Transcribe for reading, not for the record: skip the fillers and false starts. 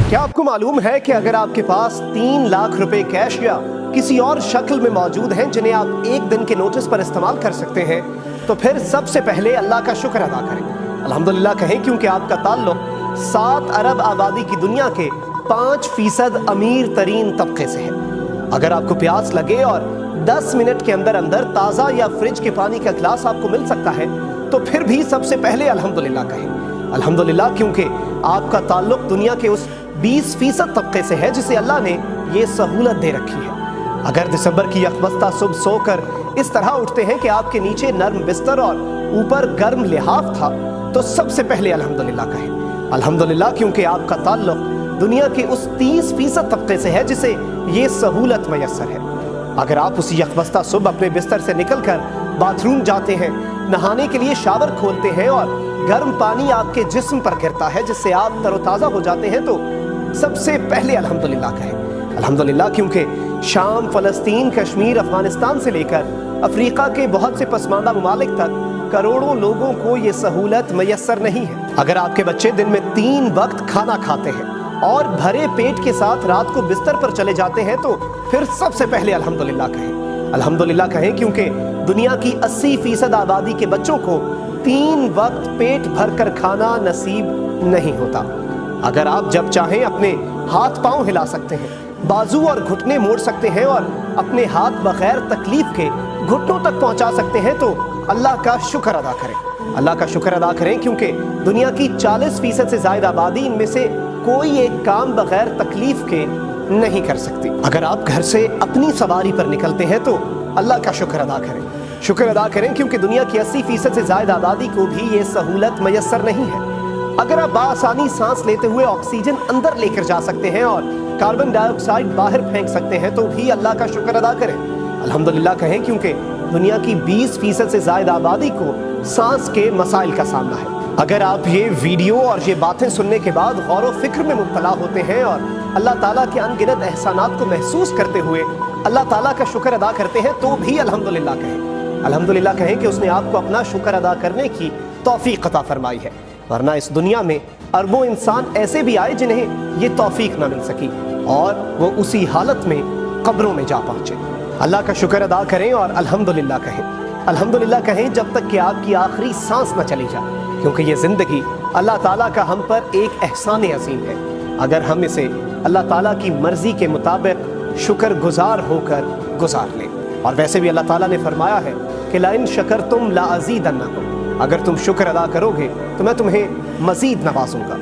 کیا آپ کو معلوم ہے کہ اگر آپ کے پاس 3 لاکھ روپے کیش یا کسی اور شکل میں موجود ہیں جنہیں آپ ایک دن کے نوٹس پر استعمال کر سکتے ہیں تو پھر سب سے پہلے اللہ کا شکر ادا کریں، الحمدللہ کہیں، کیونکہ آپ کا تعلق 7 ارب آبادی کی دنیا کے 5% امیر ترین طبقے سے ہے۔ اگر آپ کو پیاس لگے اور 10 منٹ کے اندر اندر تازہ یا فریج کے پانی کا گلاس آپ کو مل سکتا ہے تو پھر بھی سب سے پہلے الحمدللہ کہیں، الحمدللہ، کیونکہ آپ کا تعلق دنیا کے اس 20% طبقے سے ہے جسے اللہ نے یہ سہولت دے رکھی ہے۔ اگر دسمبر کی یکبستہ صبح سو کر اس طرح اٹھتے ہیں کہ آپ کے نیچے نرم بستر اور اوپر گرم لحاف تھا تو سب سے پہلے الحمدللہ کہیں، الحمدللہ، کیونکہ آپ کا تعلق دنیا کے اس 30% طبقے سے ہے جسے یہ سہولت میسر ہے۔ اگر آپ اسی یکبستہ صبح اپنے بستر سے نکل کر باتھ روم جاتے ہیں، نہانے کے لیے شاور کھولتے ہیں اور گرم پانی آپ کے جسم پر گرتا ہے جس سے آپ تر و تازہ ہو جاتے ہیں تو سب سے پہلے الحمدللہ کہیں، الحمدللہ، کیونکہ شام، فلسطین، کشمیر، افغانستان سے لے کر افریقہ کے بہت سے پسماندہ ممالک تک کروڑوں لوگوں کو یہ سہولت میسر نہیں ہے۔ اگر آپ کے بچے دن میں 3 وقت کھانا کھاتے ہیں اور بھرے پیٹ کے ساتھ رات کو بستر پر چلے جاتے ہیں تو پھر سب سے پہلے الحمدللہ کہیں، الحمدللہ کہیں، کیونکہ دنیا کی 80% آبادی کے بچوں کو 3 وقت پیٹ بھر کر کھانا نصیب نہیں ہوتا۔ اگر آپ جب چاہیں اپنے ہاتھ پاؤں ہلا سکتے ہیں، بازو اور گھٹنے موڑ سکتے ہیں اور اپنے ہاتھ بغیر تکلیف کے گھٹنوں تک پہنچا سکتے ہیں تو اللہ کا شکر ادا کریں، اللہ کا شکر ادا کریں، کیونکہ دنیا کی 40% سے زائد آبادی ان میں سے کوئی ایک کام بغیر تکلیف کے نہیں کر سکتی۔ اگر آپ گھر سے اپنی سواری پر نکلتے ہیں تو اللہ کا شکر ادا کریں، شکر ادا کریں، کیونکہ دنیا کی 80% سے زائد آبادی کو بھی یہ سہولت میسر نہیں ہے۔ اگر آپ بآسانی سانس لیتے ہوئے آکسیجن اندر لے کر جا سکتے ہیں اور کاربن ڈائی آکسائڈ باہر پھینک سکتے ہیں تو بھی اللہ کا شکر ادا کریں، الحمدللہ کہیں، کیونکہ دنیا کی 20% سے زائد آبادی کو سانس کے مسائل کا سامنا ہے۔ اگر آپ یہ ویڈیو اور یہ باتیں سننے کے بعد غور و فکر میں مبتلا ہوتے ہیں اور اللہ تعالیٰ کے ان گنت احسانات کو محسوس کرتے ہوئے اللہ تعالیٰ کا شکر ادا کرتے ہیں تو بھی الحمدللہ کہیں، الحمدللہ کہیں کہ اس نے آپ کو اپنا شکر ادا کرنے کی توفیق عطا فرمائی ہے، ورنہ اس دنیا میں اربوں انسان ایسے بھی آئے جنہیں یہ توفیق نہ مل سکی اور وہ اسی حالت میں قبروں میں جا پہنچے۔ اللہ کا شکر ادا کریں اور الحمدللہ کہیں، الحمدللہ کہیں جب تک کہ آپ کی آخری سانس نہ چلی جائے، کیونکہ یہ زندگی اللہ تعالیٰ کا ہم پر ایک احسان عظیم ہے اگر ہم اسے اللہ تعالیٰ کی مرضی کے مطابق شکر گزار ہو کر گزار لیں۔ اور ویسے بھی اللہ تعالیٰ نے فرمایا ہے کہ لَإِن شَكَرْتُمْ لَأَزِيدَنَّكُمْ، اگر تم شکر ادا کرو گے تو میں تمہیں مزید نوازوں گا۔